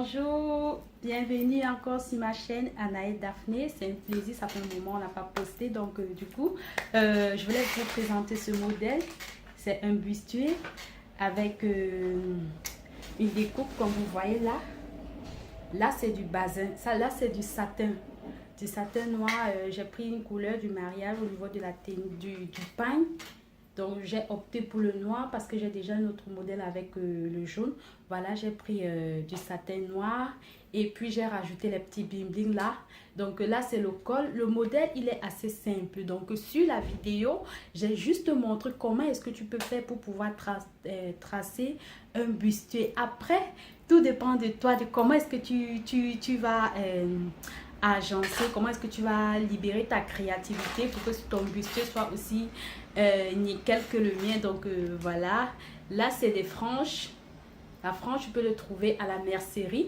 Bonjour, bienvenue encore sur ma chaîne Anaël Daphné. C'est un plaisir, ça fait un moment on n'a pas posté, donc je voulais vous présenter ce modèle. C'est un bustier avec une découpe comme vous voyez là. Là c'est du basin, ça là c'est du satin noir. J'ai pris une couleur du mariage au niveau de la du pagne. Donc j'ai opté pour le noir parce que j'ai déjà un autre modèle avec le jaune. Voilà, j'ai pris du satin noir et puis j'ai rajouté les petits bling bling là. Donc là c'est le col. Le modèle il est assez simple. Donc sur la vidéo, j'ai juste montré comment est-ce que tu peux faire pour pouvoir tracer un bustier. Après, tout dépend de toi, de comment est-ce que tu vas agencer, comment est-ce que tu vas libérer ta créativité pour que ton bustier soit aussi nickel que le mien. Donc voilà, là c'est des franges. La frange tu peux le trouver à la mercerie.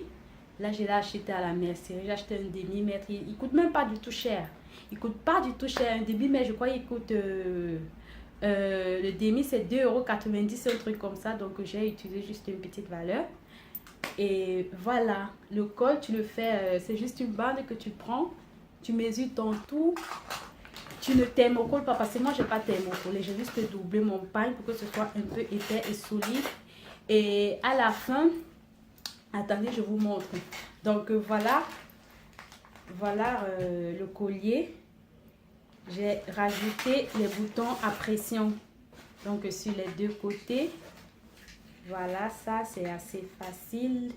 Là je l'ai acheté à la mercerie, j'ai acheté un demi-mètre. Il coûte même pas du tout cher, il coûte pas du tout cher. Un demi-mètre je crois il coûte le demi c'est 2,90 €, un truc comme ça. Donc j'ai utilisé juste une petite valeur. Et voilà, le col tu le fais, c'est juste une bande que tu prends, tu mesures ton tour. Tu ne thermocolles pas parce que moi, je n'ai pas thermocollé. J'ai juste doublé mon pagne pour que ce soit un peu épais et solide. Et à la fin, attendez, je vous montre. Donc voilà, le collier. J'ai rajouté les boutons à pression. Donc sur les deux côtés. Voilà, ça c'est assez facile.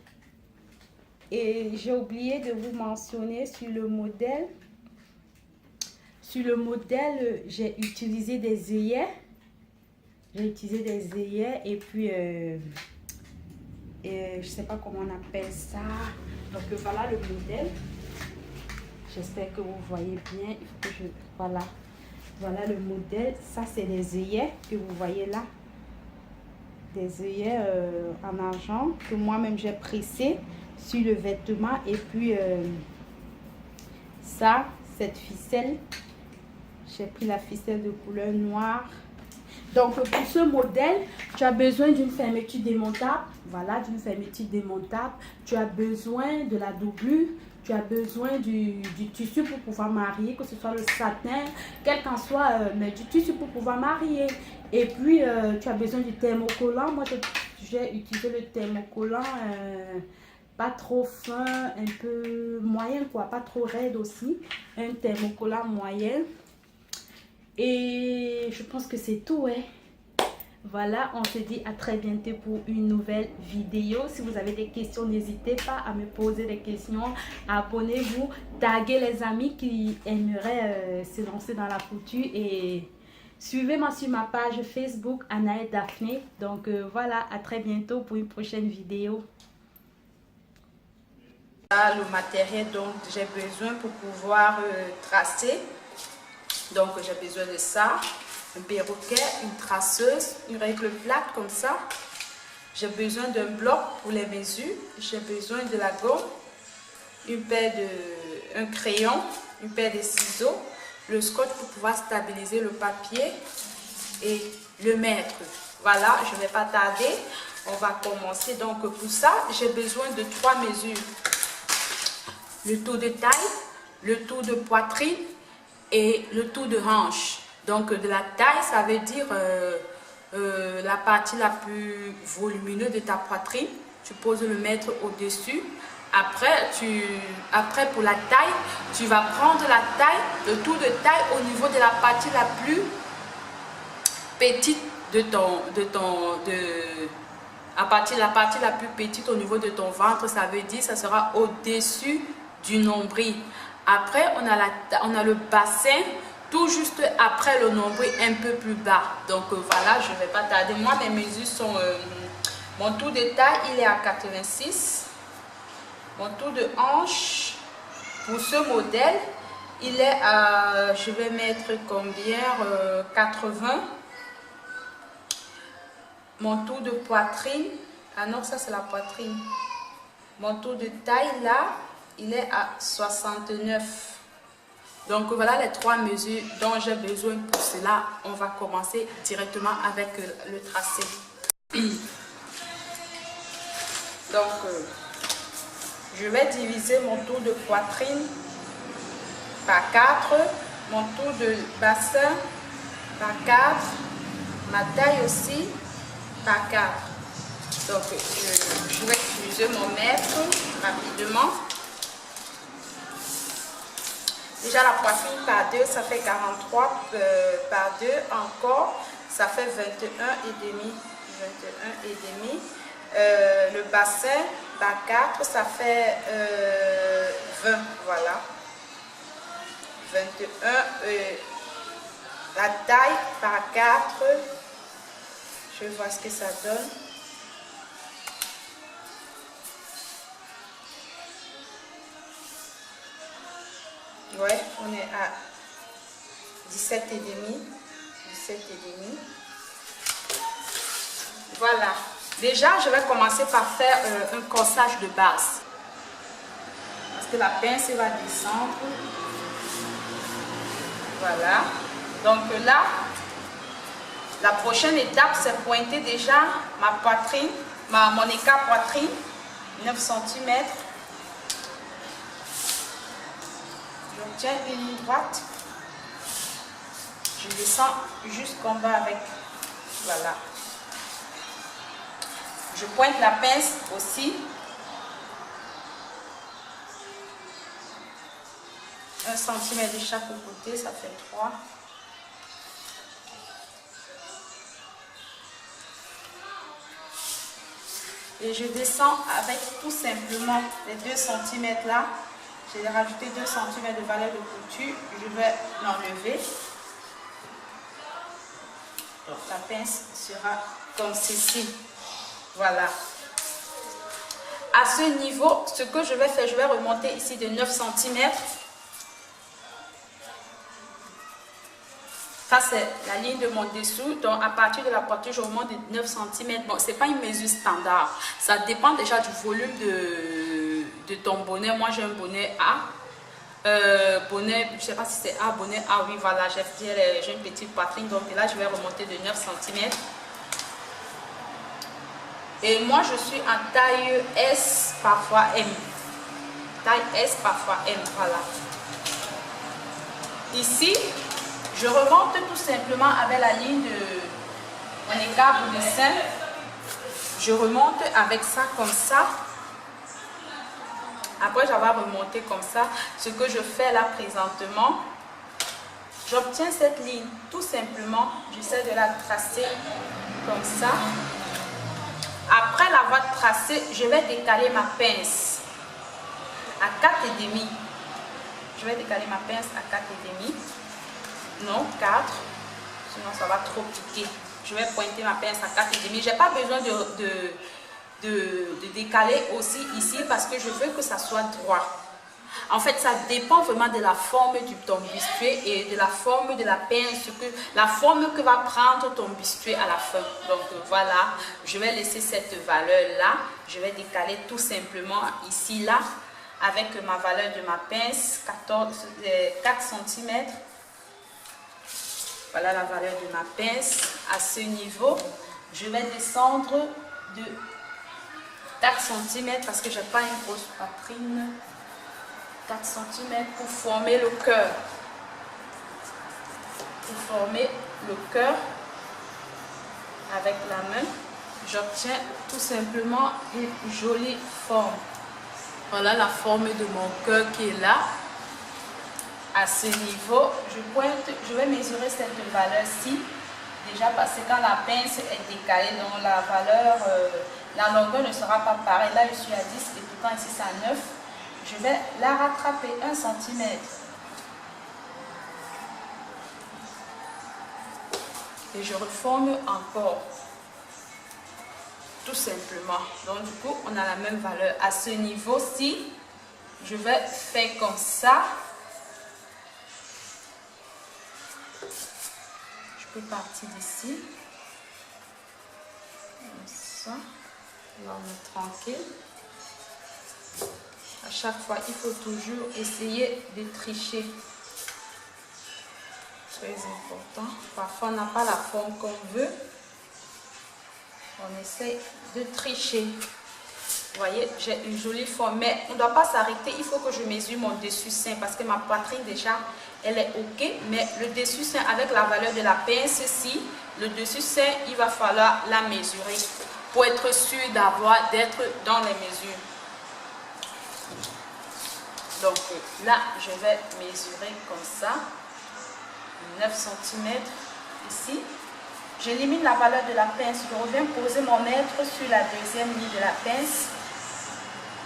Et j'ai oublié de vous mentionner sur le modèle. Sur le modèle, j'ai utilisé des œillets. J'ai utilisé des œillets et puis, je ne sais pas comment on appelle ça. Donc voilà le modèle. J'espère que vous voyez bien. Il faut que je... Voilà. Voilà le modèle. Ça, c'est les œillets que vous voyez là. Des œillets en argent que moi-même j'ai pressé sur le vêtement. Et puis, ça, cette ficelle. J'ai pris la ficelle de couleur noire. Donc, pour ce modèle, tu as besoin d'une fermeture démontable. Voilà, d'une fermeture démontable. Tu as besoin de la doublure. Tu as besoin du tissu pour pouvoir marier, que ce soit le satin, quel qu'en soit, mais du tissu pour pouvoir marier. Et puis, tu as besoin du thermocollant. Moi, j'ai utilisé le thermocollant pas trop fin, un peu moyen, quoi. Pas trop raide aussi. Un thermocollant moyen. Et je pense que c'est tout, hein. Voilà, on se dit à très bientôt pour une nouvelle vidéo. Si vous avez des questions, n'hésitez pas à me poser des questions. Abonnez-vous, taguez les amis qui aimeraient se lancer dans la couture. Et suivez-moi sur ma page Facebook Anaël Daphné. Donc voilà, à très bientôt pour une prochaine vidéo. Voilà le matériel dont j'ai besoin pour pouvoir tracer. Donc j'ai besoin de ça, un perroquet, une traceuse, une règle plate comme ça. J'ai besoin d'un bloc pour les mesures. J'ai besoin de la gomme, un crayon, une paire de ciseaux, le scotch pour pouvoir stabiliser le papier et le mètre. Voilà, je ne vais pas tarder. On va commencer. Donc pour ça, j'ai besoin de 3 mesures. Le tour de taille, le tour de poitrine et le tour de hanche. Donc de la taille, ça veut dire la partie la plus volumineuse de ta poitrine. Tu poses le mètre au-dessus. Après pour la taille, tu vas prendre la taille, le tour de taille au niveau de la partie la plus petite la partie la plus petite au niveau de ton ventre. Ça veut dire ça sera au-dessus du nombril. Après, on a le bassin tout juste après le nombril, un peu plus bas. Donc voilà, je ne vais pas tarder. Moi, mes mesures sont... mon tour de taille, il est à 86. Mon tour de hanche, pour ce modèle, il est à... Je vais mettre combien 80. Mon tour de poitrine... Ah non, ça c'est la poitrine. Mon tour de taille, là, il est à 69. Donc voilà les 3 mesures dont j'ai besoin pour cela. On va commencer directement avec le tracé. Donc Je vais diviser mon tour de poitrine par 4, mon tour de bassin par 4, ma taille aussi par 4. Donc je vais utiliser mon mètre rapidement. Déjà la poitrine par 2, ça fait 43 par 2 encore, ça fait 21 et demi. 21 et demi. Le bassin par 4, ça fait 20, voilà. 21, la taille par 4, je vais voir ce que ça donne. Ouais, on est à 17 et demi. 17 et demi. Voilà. Déjà, je vais commencer par faire un corsage de base. Parce que la pince va descendre. Voilà. Donc là, la prochaine étape, c'est pointer déjà ma poitrine, mon écart poitrine, 9 cm. J'obtiens une ligne droite. Je descends jusqu'en bas avec, voilà. Je pointe la pince aussi. 1 cm de chaque côté, ça fait 3. Et je descends avec tout simplement les 2 cm là. J'ai rajouté 2 cm de valeur de couture. Je vais l'enlever. Donc la pince sera comme ceci. Voilà. À ce niveau, ce que je vais faire, je vais remonter ici de 9 cm. Ça, c'est la ligne de mon dessous. Donc, à partir de la poitrine, je remonte de 9 cm. Bon, ce n'est pas une mesure standard. Ça dépend déjà du volume de ton bonnet. Moi, j'ai un bonnet A. Bonnet, je ne sais pas si c'est A, bonnet A. Oui, voilà, j'ai une petite poitrine. Donc, là, je vais remonter de 9 cm. Et moi, je suis en taille S, parfois M. Taille S, parfois M, voilà. Ici, je remonte tout simplement avec la ligne de mon écart de dessin. Je remonte avec ça comme ça. Après j'avoir remonté comme ça, ce que je fais là présentement, j'obtiens cette ligne. Tout simplement, j'essaie de la tracer comme ça. Après l'avoir tracée, je vais décaler ma pince à 4,5. Je vais décaler ma pince à 4,5. Non, 4. Sinon, ça va trop piquer. Je vais pointer ma pince à 4,5. Je n'ai pas besoin de décaler aussi ici parce que je veux que ça soit droit. En fait, ça dépend vraiment de la forme du ton bustier et de la forme de la pince, la forme que va prendre ton bustier à la fin. Donc voilà, je vais laisser cette valeur-là. Je vais décaler tout simplement ici, là, avec ma valeur de ma pince, 4 cm. Voilà la valeur de ma pince. À ce niveau, je vais descendre de 4 cm parce que je n'ai pas une grosse poitrine. 4 cm pour former le cœur. Pour former le cœur avec la main, j'obtiens tout simplement une jolie forme. Voilà la forme de mon cœur qui est là. À ce niveau, je vais mesurer cette valeur-ci. Déjà parce que quand la pince est décalée, donc la valeur, la longueur ne sera pas pareille. Là, je suis à 10 et pourtant ici c'est à 9. Je vais la rattraper 1 cm. Et je reforme encore. Tout simplement. Donc du coup, on a la même valeur. À ce niveau-ci, je vais faire comme ça. Je peux partir d'ici. Comme ça. Là, on est tranquille. À chaque fois, il faut toujours essayer de tricher. Très important. Parfois, on n'a pas la forme qu'on veut. On essaie de tricher. Vous voyez, j'ai une jolie forme, mais on ne doit pas s'arrêter. Il faut que je mesure mon dessus-sein parce que ma poitrine déjà, elle est ok. Mais le dessus-sein avec la valeur de la pince-ci, le dessus-sein, il va falloir la mesurer pour être sûr d'être dans les mesures. Donc là, je vais mesurer comme ça, 9 cm ici. J'élimine la valeur de la pince, je reviens poser mon mètre sur la deuxième ligne de la pince.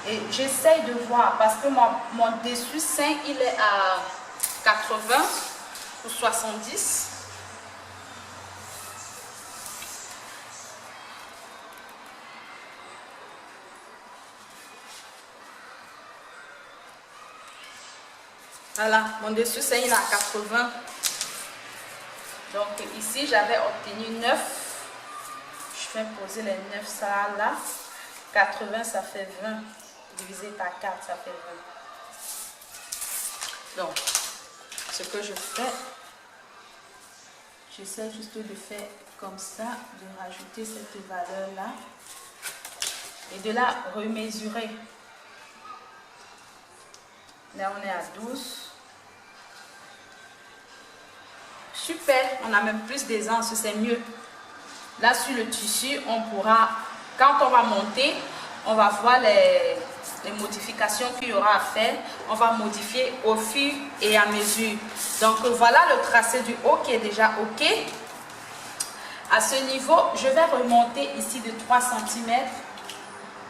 Et j'essaye de voir parce que mon dessus-sein, il est à 80 ou 70. Voilà, mon dessus-sein, il est à 80. Donc ici, j'avais obtenu 9. Je vais poser les 9 ça là. 80, ça fait 20. Divisé par 4, ça fait 20. Donc, ce que je fais, j'essaie juste de faire comme ça, de rajouter cette valeur-là et de la remesurer. Là, on est à 12. Super, on a même plus d'aisance, c'est mieux. Là, sur le tissu, on pourra, quand on va monter, on va voir les modifications qu'il y aura à faire. On va modifier au fur et à mesure. Donc, voilà le tracé du haut qui est déjà OK. À ce niveau, je vais remonter ici de 3 cm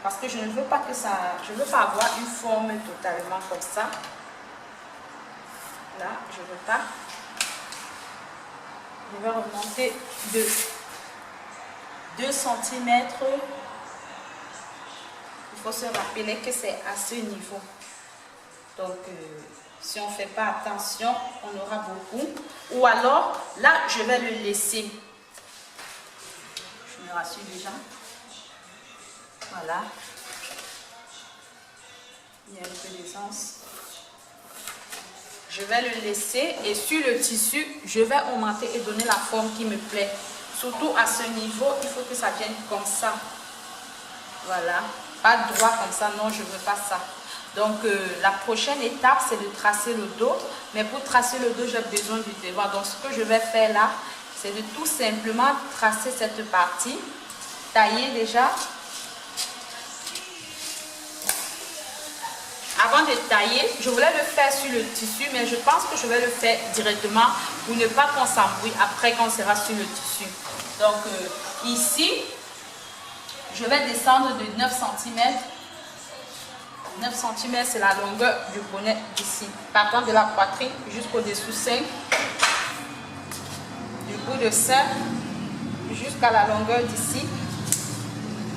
parce que je ne veux pas que ça, je ne veux pas avoir une forme totalement comme ça. Là, je ne veux pas. Je vais remonter de 2 cm. Il faut se rappeler que c'est à ce niveau. Donc, si on ne fait pas attention, on aura beaucoup. Ou alors, là, je vais le laisser. Je me rassure déjà. Voilà. Il y a un peu d'aisance. Je vais le laisser et sur le tissu, je vais augmenter et donner la forme qui me plaît. Surtout à ce niveau, il faut que ça vienne comme ça. Voilà. Pas droit comme ça, non, je ne veux pas ça. Donc, la prochaine étape, c'est de tracer le dos. Mais pour tracer le dos, j'ai besoin du devant. Donc, ce que je vais faire là, c'est de tout simplement tracer cette partie. Tailler déjà. Avant de tailler, je voulais le faire sur le tissu, mais je pense que je vais le faire directement pour ne pas qu'on s'embrouille après qu'on sera sur le tissu. Donc, ici, je vais descendre de 9 cm. 9 cm, c'est la longueur du bonnet d'ici. Partant de la poitrine jusqu'au dessous-sein. Du bout de sein jusqu'à la longueur d'ici.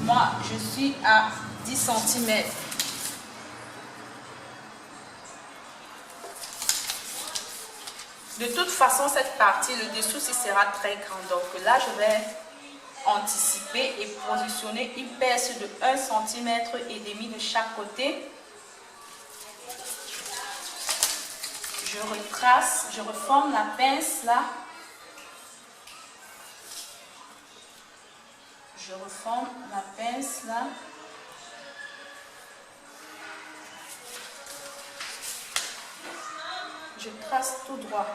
Moi, je suis à 10 cm. De toute façon, cette partie, le dessous, sera très grand. Donc là, je vais anticiper et positionner une perce de 1,5 cm de chaque côté. Je retrace, je reforme la pince là. Je reforme la pince là. Je trace tout droit.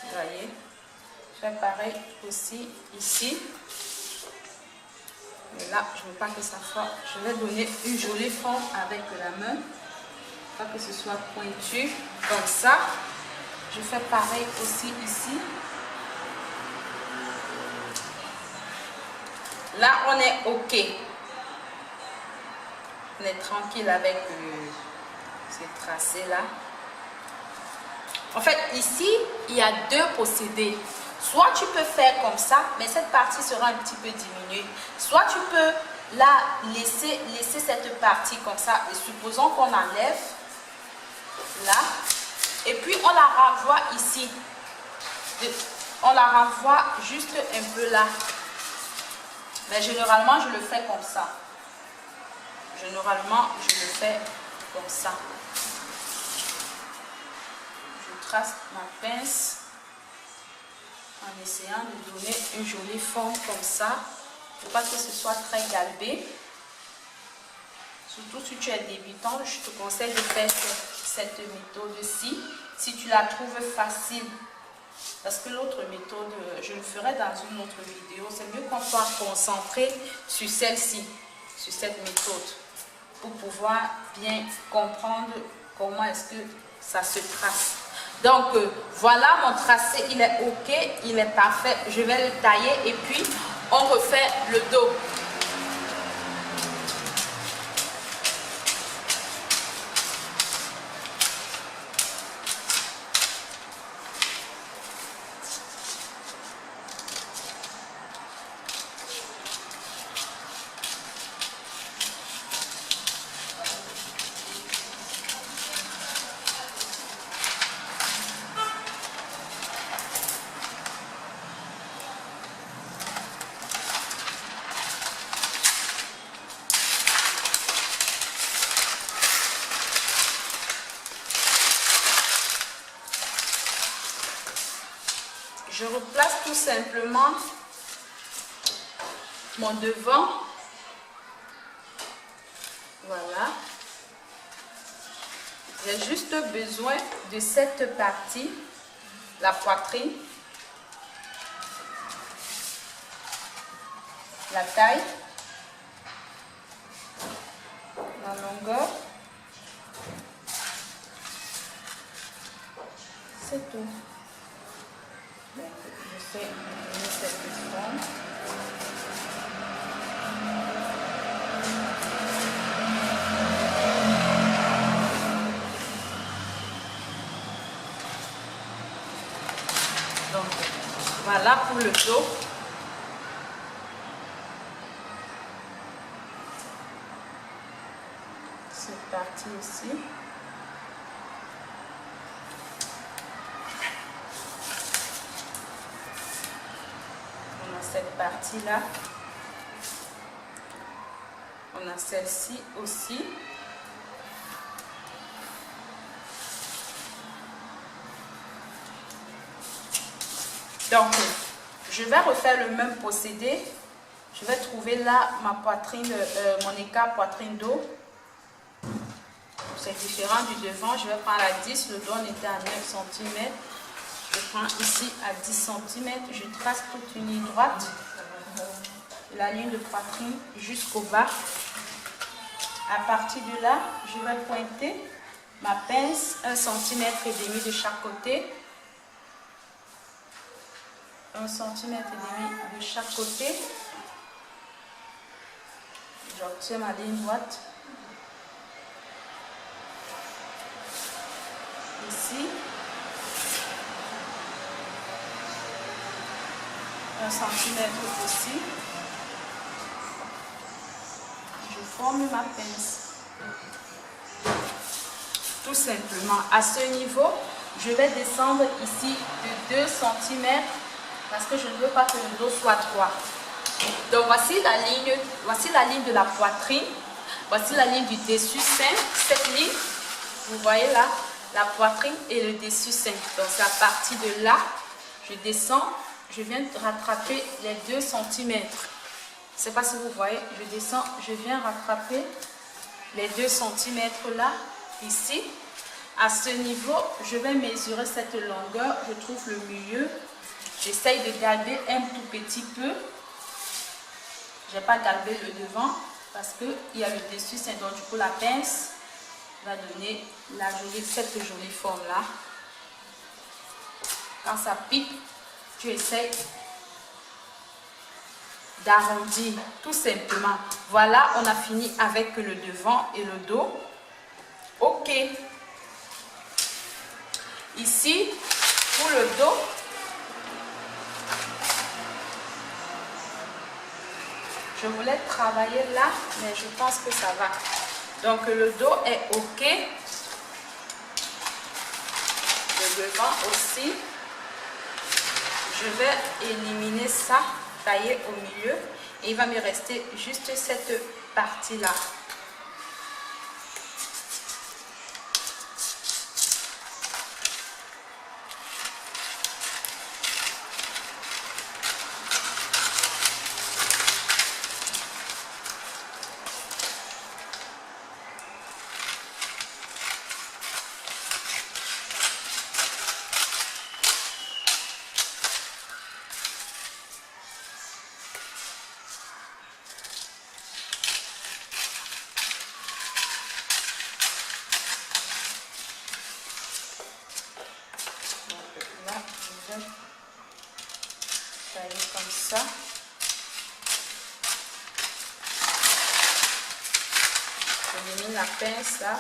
Vous voyez? Je fais pareil aussi ici. Mais là, je ne veux pas que ça soit. Je vais donner une jolie forme avec la main. Pas que ce soit pointu comme ça. Je fais pareil aussi ici. Là, on est OK. On est tranquille avec ce tracé là. En fait, ici, il y a deux procédés. Soit tu peux faire comme ça, mais cette partie sera un petit peu diminuée. Soit tu peux là laisser cette partie comme ça. Et supposons qu'on enlève là. Et puis on la renvoie ici. On la renvoie juste un peu là. Mais généralement, je le fais comme ça. Généralement, je le fais comme ça. Je trace ma pince en essayant de donner une jolie forme comme ça. faut pas que ce soit très galbé. Surtout si tu es débutant, je te conseille de faire cette méthode-ci si tu la trouves facile. Parce que l'autre méthode, je le ferai dans une autre vidéo. C'est mieux qu'on soit concentré sur celle-ci, sur cette méthode, pour pouvoir bien comprendre comment est-ce que ça se trace. Donc voilà, mon tracé, il est ok, il est parfait. Je vais le tailler et puis on refait le dos. Je replace tout simplement mon devant. Voilà. J'ai juste besoin de cette partie, la poitrine, la taille, la longueur. C'est tout. Donc, je fais cette forme. Donc, voilà pour le dos. Cette partie aussi. Cette partie là, on a celle-ci aussi. Donc je vais refaire le même procédé. Je vais trouver là ma poitrine, mon écart poitrine-dos. C'est différent du devant. Je vais prendre à 10, le dos on était à 9 cm. Je prends ici à 10 cm, je trace toute une ligne droite, de la ligne de poitrine jusqu'au bas. À partir de là, je vais pointer ma pince 1,5 cm de chaque côté. 1,5 cm de chaque côté. J'obtiens ma ligne droite. Ici. 1 cm aussi. Je forme ma pince. Tout simplement. À ce niveau, je vais descendre ici de 2 cm parce que je ne veux pas que le dos soit droit. Donc voici la ligne de la poitrine. Voici la ligne du dessus-sein. Cette ligne, vous voyez là, la poitrine et le dessus-sein. Donc c'est à partir de là, je descends. Je viens rattraper les 2 cm. Je ne sais pas si vous voyez, je descends, je viens rattraper les 2 cm là, ici. À ce niveau, je vais mesurer cette longueur. Je trouve le milieu. J'essaye de garder un tout petit peu. Je n'ai pas gardé le devant parce qu'il y a le dessus, c'est donc du coup la pince va donner cette jolie forme là. Quand ça pique, tu essaies d'arrondir tout simplement. Voilà, on a fini avec le devant et le dos. Ok. Ici, pour le dos, je voulais travailler là, mais je pense que ça va. Donc le dos est ok. Le devant aussi. Je vais éliminer ça, tailler au milieu. Et il va me rester juste cette partie-là. tailler comme ça. J'élimine la pince là.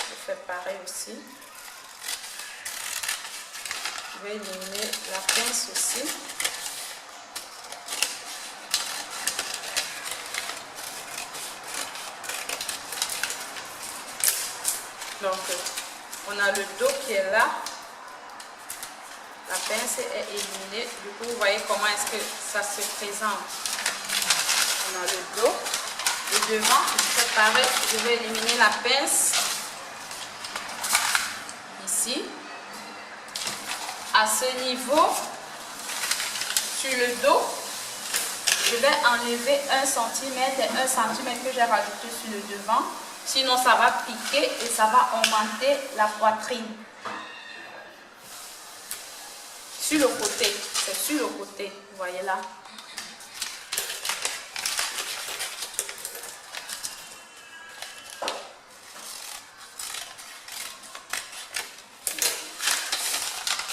Je fais pareil aussi. Je vais éliminer la pince aussi. Donc, on a le dos qui est là. La pince est éliminée. Du coup, vous voyez comment est-ce que ça se présente. On a le dos. Le devant, je fais pareil. Je vais éliminer la pince. Ici. À ce niveau, sur le dos, je vais enlever 1 cm et 1 cm que j'ai rajouté sur le devant. Sinon, ça va piquer et ça va augmenter la poitrine. Sur le côté, c'est sur le côté, vous voyez là.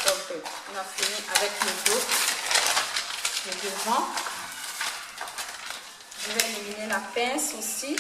Donc, on a fini avec le dos, le devant. Je vais éliminer la pince aussi.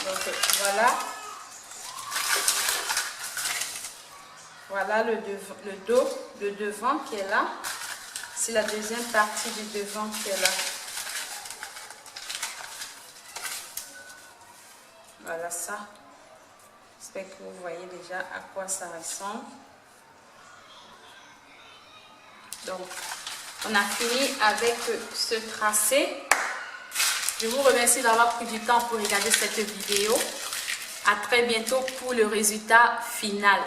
Donc voilà. Voilà le dos, le devant qui est là. C'est la deuxième partie du devant qui est là. Voilà ça. J'espère que vous voyez déjà à quoi ça ressemble. Donc, on a fini avec ce tracé. Je vous remercie d'avoir pris du temps pour regarder cette vidéo. À très bientôt pour le résultat final.